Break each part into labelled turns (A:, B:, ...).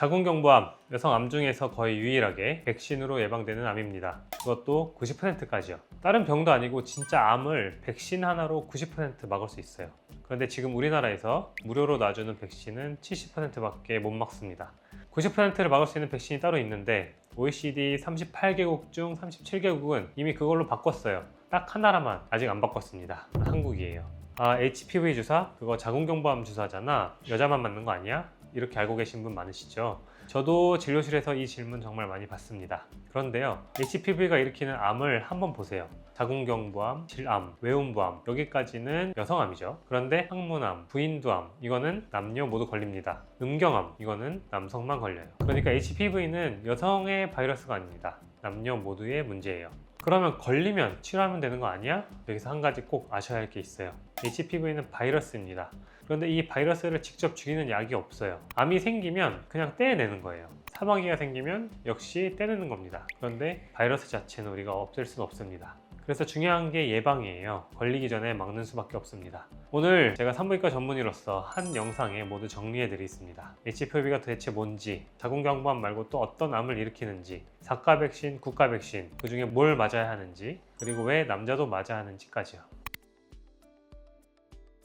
A: 자궁경부암, 여성 암 중에서 거의 유일하게 백신으로 예방되는 암입니다. 그것도 90%까지요. 다른 병도 아니고 진짜 암을 백신 하나로 90% 막을 수 있어요. 그런데 지금 우리나라에서 무료로 놔주는 백신은 70%밖에 못 막습니다. 90%를 막을 수 있는 백신이 따로 있는데 OECD 38개국 중 37개국은 이미 그걸로 바꿨어요. 딱 하나라만 아직 안 바꿨습니다. 한국이에요. HPV 주사? 그거 자궁경부암 주사잖아. 여자만 맞는 거 아니야? 이렇게 알고 계신 분 많으시죠? 저도 진료실에서 이 질문 정말 많이 받습니다. 그런데요, HPV가 일으키는 암을 한번 보세요. 자궁경부암, 질암, 외음부암, 여기까지는 여성암이죠. 그런데 항문암, 부인두암, 이거는 남녀 모두 걸립니다. 음경암, 이거는 남성만 걸려요. 그러니까 HPV는 여성의 바이러스가 아닙니다. 남녀 모두의 문제예요. 그러면 걸리면 치료하면 되는 거 아니야? 여기서 한 가지 꼭 아셔야 할 게 있어요. HPV는 바이러스입니다. 그런데 이 바이러스를 직접 죽이는 약이 없어요. 암이 생기면 그냥 떼내는 거예요. 사마귀가 생기면 역시 떼내는 겁니다. 그런데 바이러스 자체는 우리가 없앨 수는 없습니다. 그래서 중요한 게 예방이에요. 걸리기 전에 막는 수밖에 없습니다. 오늘 제가 산부인과 전문의로서 한 영상에 모두 정리해 드리겠습니다. HPV가 도대체 뭔지, 자궁경부암 말고 또 어떤 암을 일으키는지, 사가 백신, 국가 백신, 그 중에 뭘 맞아야 하는지, 그리고 왜 남자도 맞아야 하는지까지요.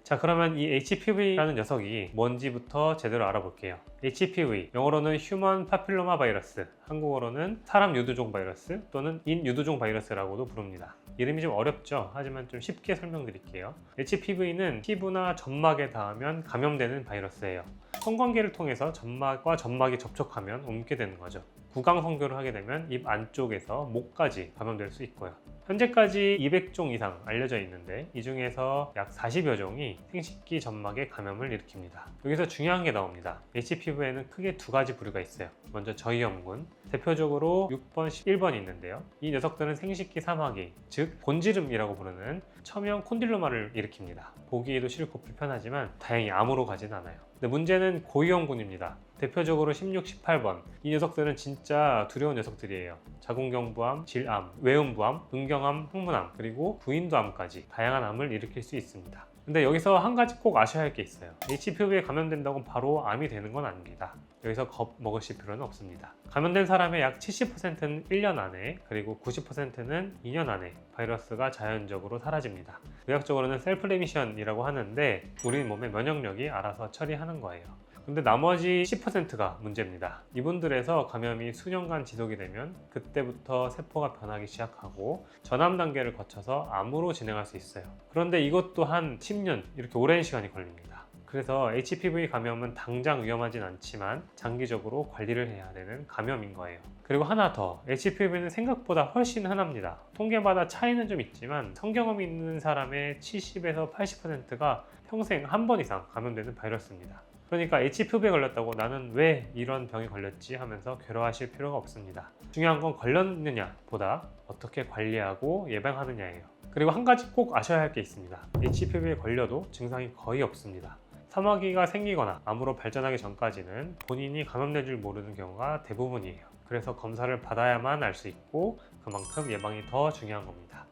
A: 자, 그러면 이 HPV라는 녀석이 뭔지부터 제대로 알아볼게요. HPV, 영어로는 Human Papilloma Virus, 한국어로는 사람 유두종 바이러스 또는 인유두종 바이러스라고도 부릅니다. 이름이 좀 어렵죠? 하지만 좀 쉽게 설명드릴게요. HPV는 피부나 점막에 닿으면 감염되는 바이러스예요. 성관계를 통해서 점막과 점막이 접촉하면 옮게 되는 거죠. 구강성교를 하게 되면 입 안쪽에서 목까지 감염될 수 있고요. 현재까지 200종 이상 알려져 있는데 이 중에서 약 40여 종이 생식기 점막에 감염을 일으킵니다. 여기서 중요한 게 나옵니다. HPV에는 크게 두 가지 부류가 있어요. 먼저 저희염군, 대표적으로 6번, 11번이 있는데요. 이 녀석들은 생식기 사마귀, 즉 곤지름이라고 부르는 첨형 콘딜로마를 일으킵니다. 보기에도 싫고 불편하지만 다행히 암으로 가진 않아요. 근데 문제는 고위험군입니다. 대표적으로 16, 18번. 이 녀석들은 진짜 두려운 녀석들이에요. 자궁경부암, 질암, 외음부암, 음경암, 항문암, 그리고 부인두암까지 다양한 암을 일으킬 수 있습니다. 근데 여기서 한 가지 꼭 아셔야 할 게 있어요. HPV에 감염된다고 바로 암이 되는 건 아닙니다. 여기서 겁 먹으실 필요는 없습니다. 감염된 사람의 약 70%는 1년 안에, 그리고 90%는 2년 안에 바이러스가 자연적으로 사라집니다. 의학적으로는 셀프 레미션이라고 하는데 우리 몸의 면역력이 알아서 처리하는 거예요. 근데 나머지 10%가 문제입니다. 이분들에서 감염이 수년간 지속이 되면 그때부터 세포가 변하기 시작하고 전암 단계를 거쳐서 암으로 진행할 수 있어요. 그런데 이것도 한 10년 이렇게 오랜 시간이 걸립니다. 그래서 HPV 감염은 당장 위험하진 않지만 장기적으로 관리를 해야 되는 감염인 거예요. 그리고 하나 더, HPV는 생각보다 훨씬 흔합니다. 통계마다 차이는 좀 있지만 성경험이 있는 사람의 70에서 80%가 평생 한 번 이상 감염되는 바이러스입니다. 그러니까 HPV에 걸렸다고 나는 왜 이런 병에 걸렸지 하면서 괴로워하실 필요가 없습니다. 중요한 건 걸렸느냐 보다 어떻게 관리하고 예방하느냐예요. 그리고 한 가지 꼭 아셔야 할 게 있습니다. HPV에 걸려도 증상이 거의 없습니다. 사마귀가 생기거나 암으로 발전하기 전까지는 본인이 감염된 줄 모르는 경우가 대부분이에요. 그래서 검사를 받아야만 알 수 있고 그만큼 예방이 더 중요한 겁니다.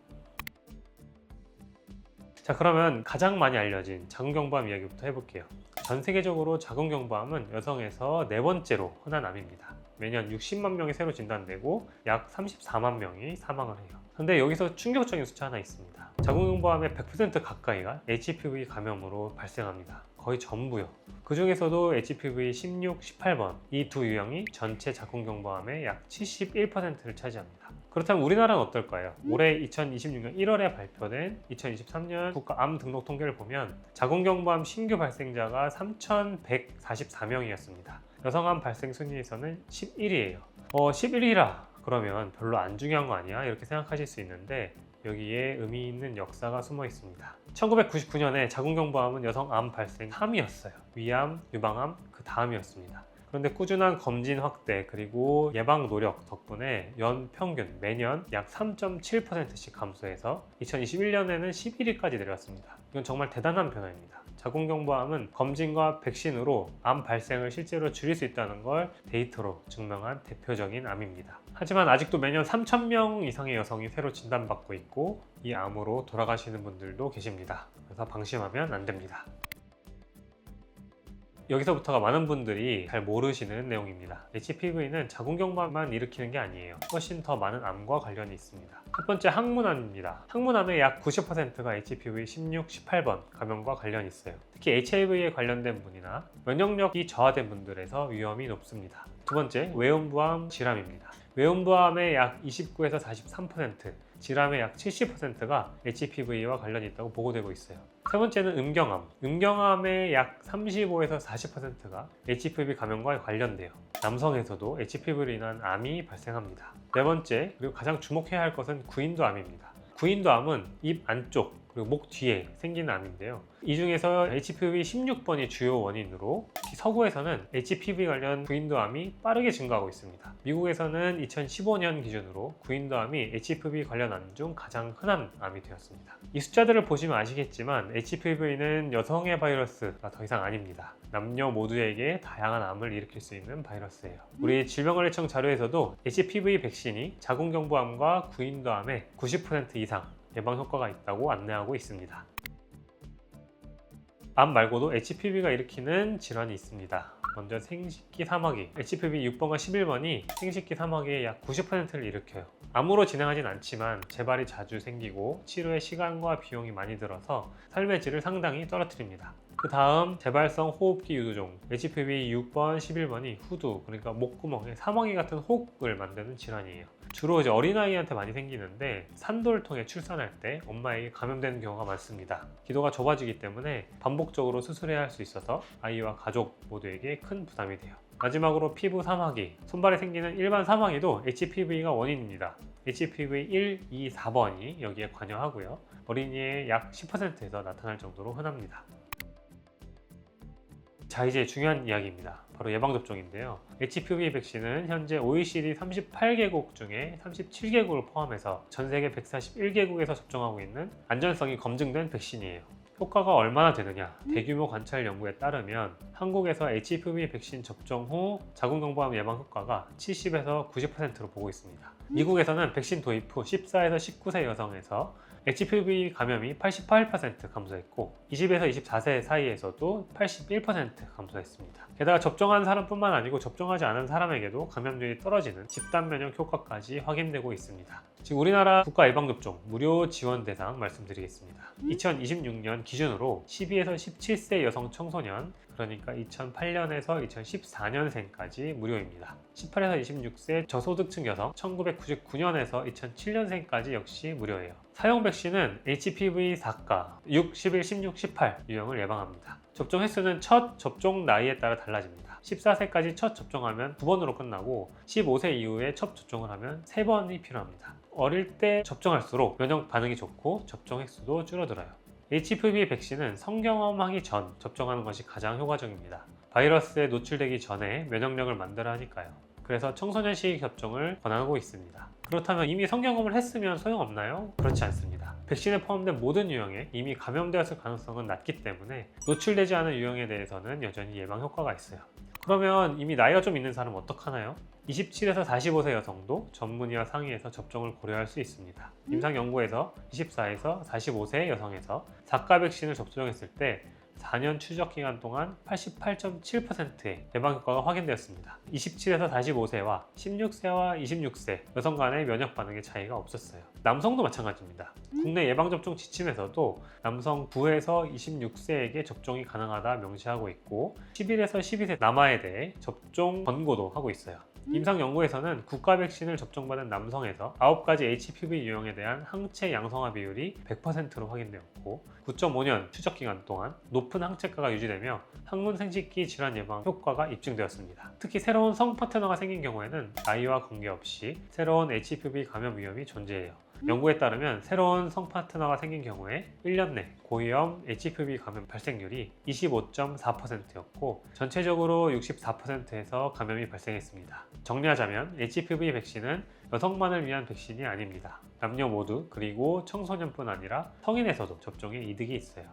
A: 자, 그러면 가장 많이 알려진 자궁경부암 이야기부터 해볼게요. 전 세계적으로 자궁경부암은 여성에서 네 번째로 흔한 암입니다. 매년 60만 명이 새로 진단되고 약 34만 명이 사망을 해요. 근데 여기서 충격적인 숫자 하나 있습니다. 자궁경부암의 100% 가까이가 HPV 감염으로 발생합니다. 거의 전부요. 그 중에서도 HPV 16, 18번 이 두 유형이 전체 자궁경부암의 약 71%를 차지합니다. 그렇다면 우리나라는 어떨까요? 올해 2026년 1월에 발표된 2023년 국가암 등록 통계를 보면 자궁경부암 신규 발생자가 3,144명이었습니다. 여성암 발생 순위에서는 11위예요. 11위라 그러면 별로 안 중요한 거 아니야? 이렇게 생각하실 수 있는데 여기에 의미 있는 역사가 숨어 있습니다. 1999년에 자궁경부암은 여성 암 발생 3위였어요. 위암, 유방암 그 다음이었습니다. 그런데 꾸준한 검진 확대 그리고 예방 노력 덕분에 연 평균 매년 약 3.7%씩 감소해서 2021년에는 11위까지 내려왔습니다. 이건 정말 대단한 변화입니다. 자궁경부암은 검진과 백신으로 암 발생을 실제로 줄일 수 있다는 걸 데이터로 증명한 대표적인 암입니다. 하지만 아직도 매년 3,000명 이상의 여성이 새로 진단받고 있고 이 암으로 돌아가시는 분들도 계십니다. 그래서 방심하면 안 됩니다. 여기서부터가 많은 분들이 잘 모르시는 내용입니다. HPV는 자궁경부암만 일으키는 게 아니에요. 훨씬 더 많은 암과 관련이 있습니다. 첫 번째 항문암입니다. 항문암의 약 90%가 HPV 16, 18번 감염과 관련이 있어요. 특히 HIV에 관련된 분이나 면역력이 저하된 분들에서 위험이 높습니다. 두 번째, 외음부암 질환입니다. 외음부암의 약 29에서 43%, 질암의 약 70%가 HPV와 관련이 있다고 보고되고 있어요. 세 번째는 음경암. 음경암의 약 35에서 40%가 HPV 감염과 관련돼요. 남성에서도 HPV로 인한 암이 발생합니다. 네 번째, 그리고 가장 주목해야 할 것은 구인도암입니다. 구인도암은 입 안쪽 그리고 목 뒤에 생기는 암인데요. 이 중에서 HPV 16번이 주요 원인으로 특히 서구에서는 HPV 관련 구인도암이 빠르게 증가하고 있습니다. 미국에서는 2015년 기준으로 구인도암이 HPV 관련 암 중 가장 흔한 암이 되었습니다. 이 숫자들을 보시면 아시겠지만 HPV는 여성의 바이러스가 더 이상 아닙니다. 남녀 모두에게 다양한 암을 일으킬 수 있는 바이러스예요. 우리 질병관리청 자료에서도 HPV 백신이 자궁경부암과 구인도암의 90% 이상 예방 효과가 있다고 안내하고 있습니다. 암 말고도 HPV가 일으키는 질환이 있습니다. 먼저 생식기 사마귀, HPV 6번과 11번이 생식기 사마귀의 약 90%를 일으켜요. 암으로 진행하진 않지만 재발이 자주 생기고 치료에 시간과 비용이 많이 들어서 삶의 질을 상당히 떨어뜨립니다. 그 다음 재발성 호흡기 유두종, HPV 6번, 11번이 후두, 그러니까 목구멍에 사마귀 같은 혹을 만드는 질환이에요. 주로 이제 어린아이한테 많이 생기는데 산도를 통해 출산할 때 엄마에게 감염되는 경우가 많습니다. 기도가 좁아지기 때문에 반복적으로 수술해야 할 수 있어서 아이와 가족 모두에게 큰 부담이 돼요. 마지막으로 피부 사마귀, 손발에 생기는 일반 사마귀도 HPV가 원인입니다. HPV 1, 2, 4번이 여기에 관여하고요. 어린이의 약 10%에서 나타날 정도로 흔합니다. 자, 이제 중요한 이야기입니다. 바로 예방접종인데요. HPV 백신은 현재 OECD 38개국 중에 37개국을 포함해서 전 세계 141개국에서 접종하고 있는 안전성이 검증된 백신이에요. 효과가 얼마나 되느냐? 대규모 관찰 연구에 따르면 한국에서 HPV 백신 접종 후 자궁경부암 예방 효과가 70에서 90%로 보고 있습니다. 미국에서는 백신 도입 후 14에서 19세 여성에서 HPV 감염이 88% 감소했고 20에서 24세 사이에서도 81% 감소했습니다. 게다가 접종한 사람뿐만 아니고 접종하지 않은 사람에게도 감염률이 떨어지는 집단 면역 효과까지 확인되고 있습니다. 지금 우리나라 국가 예방접종 무료 지원 대상 말씀드리겠습니다. 2026년 기준으로 12에서 17세 여성 청소년, 그러니까 2008년에서 2014년생까지 무료입니다. 18에서 26세 저소득층 여성 1999년에서 2007년생까지 역시 무료예요. 사용 백신은 HPV 4가 6, 11, 16, 18 유형을 예방합니다. 접종 횟수는 첫 접종 나이에 따라 달라집니다. 14세까지 첫 접종하면 2번으로 끝나고 15세 이후에 첫 접종을 하면 3번이 필요합니다. 어릴 때 접종할수록 면역 반응이 좋고 접종 횟수도 줄어들어요. HPV 백신은 성경험하기 전 접종하는 것이 가장 효과적입니다. 바이러스에 노출되기 전에 면역력을 만들어야 하니까요. 그래서 청소년 시기 접종을 권하고 있습니다. 그렇다면 이미 성경험을 했으면 소용없나요? 그렇지 않습니다. 백신에 포함된 모든 유형에 이미 감염되었을 가능성은 낮기 때문에 노출되지 않은 유형에 대해서는 여전히 예방 효과가 있어요. 그러면 이미 나이가 좀 있는 사람은 어떡하나요? 27에서 45세 여성도 전문의와 상의해서 접종을 고려할 수 있습니다. 임상연구에서 24에서 45세 여성에서 4가 백신을 접종했을 때 4년 추적 기간 동안 88.7%의 예방 효과가 확인되었습니다. 27에서 45세와 16세와 26세 여성 간의 면역 반응의 차이가 없었어요. 남성도 마찬가지입니다. 국내 예방접종 지침에서도 남성 9에서 26세에게 접종이 가능하다 명시하고 있고 11에서 12세 남아에 대해 접종 권고도 하고 있어요. 임상 연구에서는 국가 백신을 접종받은 남성에서 9가지 HPV 유형에 대한 항체 양성화 비율이 100%로 확인되었고 9.5년 추적 기간 동안 높은 항체가가 유지되며 항문 생식기 질환 예방 효과가 입증되었습니다. 특히 새로운 성 파트너가 생긴 경우에는 나이와 관계없이 새로운 HPV 감염 위험이 존재해요. 연구에 따르면 새로운 성 파트너가 생긴 경우에 1년 내 고위험 HPV 감염 발생률이 25.4%였고 전체적으로 64%에서 감염이 발생했습니다. 정리하자면 HPV 백신은 여성만을 위한 백신이 아닙니다. 남녀 모두 그리고 청소년뿐 아니라 성인에서도 접종에 이득이 있어요.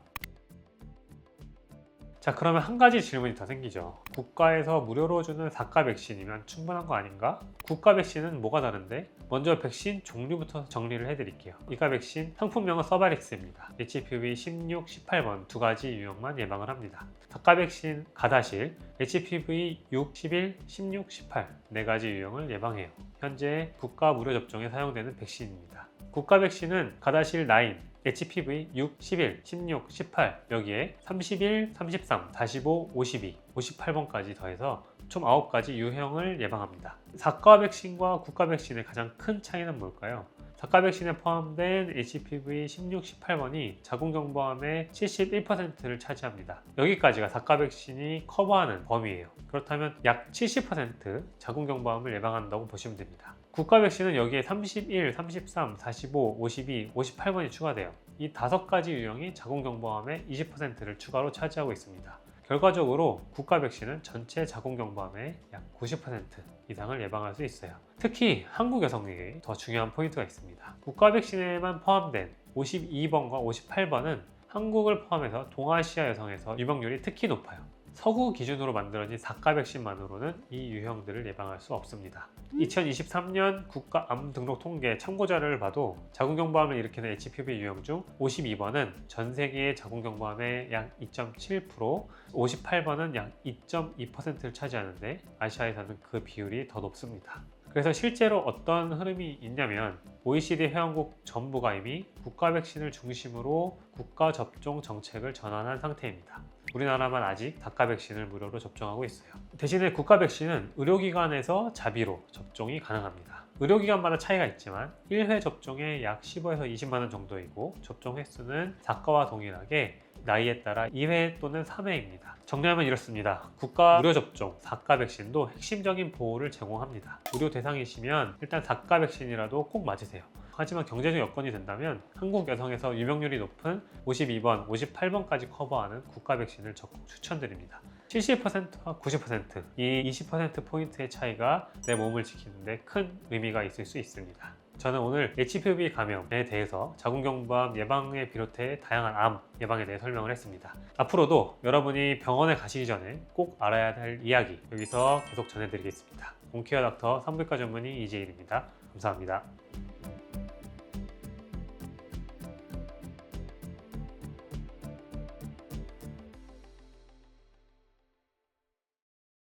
A: 자, 그러면 한 가지 질문이 더 생기죠. 국가에서 무료로 주는 4가 백신이면 충분한 거 아닌가? 국가 백신은 뭐가 다른데? 먼저 백신 종류부터 정리를 해드릴게요. 이가 백신 상품명은 서바릭스입니다. HPV 16, 18번 두 가지 유형만 예방을 합니다. 4가 백신 가다실 HPV 6, 11, 16, 18 네 가지 유형을 예방해요. 현재 국가 무료 접종에 사용되는 백신입니다. 국가 백신은 가다실 9, HPV 6, 11, 16, 18 여기에 31, 33, 45, 52, 58번까지 더해서 총 9가지 유형을 예방합니다. 4가 백신과 국가 백신의 가장 큰 차이는 뭘까요? 4가 백신에 포함된 HPV 16, 18번이 자궁경부암의 71%를 차지합니다. 여기까지가 4가 백신이 커버하는 범위예요. 그렇다면 약 70% 자궁경부암을 예방한다고 보시면 됩니다. 국가 백신은 여기에 31, 33, 45, 52, 58번이 추가돼요. 이 5가지 유형이 자궁경부암의 20%를 추가로 차지하고 있습니다. 결과적으로 국가 백신은 전체 자궁경부암의 약 90% 이상을 예방할 수 있어요. 특히 한국 여성에게 더 중요한 포인트가 있습니다. 국가 백신에만 포함된 52번과 58번은 한국을 포함해서 동아시아 여성에서 유병률이 특히 높아요. 서구 기준으로 만들어진 4가 백신만으로는 이 유형들을 예방할 수 없습니다. 2023년 국가 암 등록 통계 참고자료를 봐도 자궁경부암을 일으키는 HPV 유형 중 52번은 전 세계의 자궁경부암의 약 2.7%, 58번은 약 2.2%를 차지하는데 아시아에서는 그 비율이 더 높습니다. 그래서 실제로 어떤 흐름이 있냐면 OECD 회원국 전부가 이미 국가 백신을 중심으로 국가 접종 정책을 전환한 상태입니다. 우리나라만 아직 4가 백신을 무료로 접종하고 있어요. 대신에 국가 백신은 의료기관에서 자비로 접종이 가능합니다. 의료기관마다 차이가 있지만 1회 접종에 약 15에서 20만 원 정도이고 접종 횟수는 4가와 동일하게 나이에 따라 2회 또는 3회입니다. 정리하면 이렇습니다. 국가 무료 접종 4가 백신도 핵심적인 보호를 제공합니다. 무료 대상이시면 일단 4가 백신이라도 꼭 맞으세요. 하지만 경제적 여건이 된다면 한국 여성에서 유병률이 높은 52번, 58번까지 커버하는 국가 백신을 적극 추천드립니다. 70%와 90%, 이 20%포인트의 차이가 내 몸을 지키는데 큰 의미가 있을 수 있습니다. 저는 오늘 HPV 감염에 대해서 자궁경부암 예방에 비롯해 다양한 암 예방에 대해 설명을 했습니다. 앞으로도 여러분이 병원에 가시기 전에 꼭 알아야 할 이야기 여기서 계속 전해드리겠습니다. 홈케어 닥터 산부인과 전문의 이재일입니다. 감사합니다.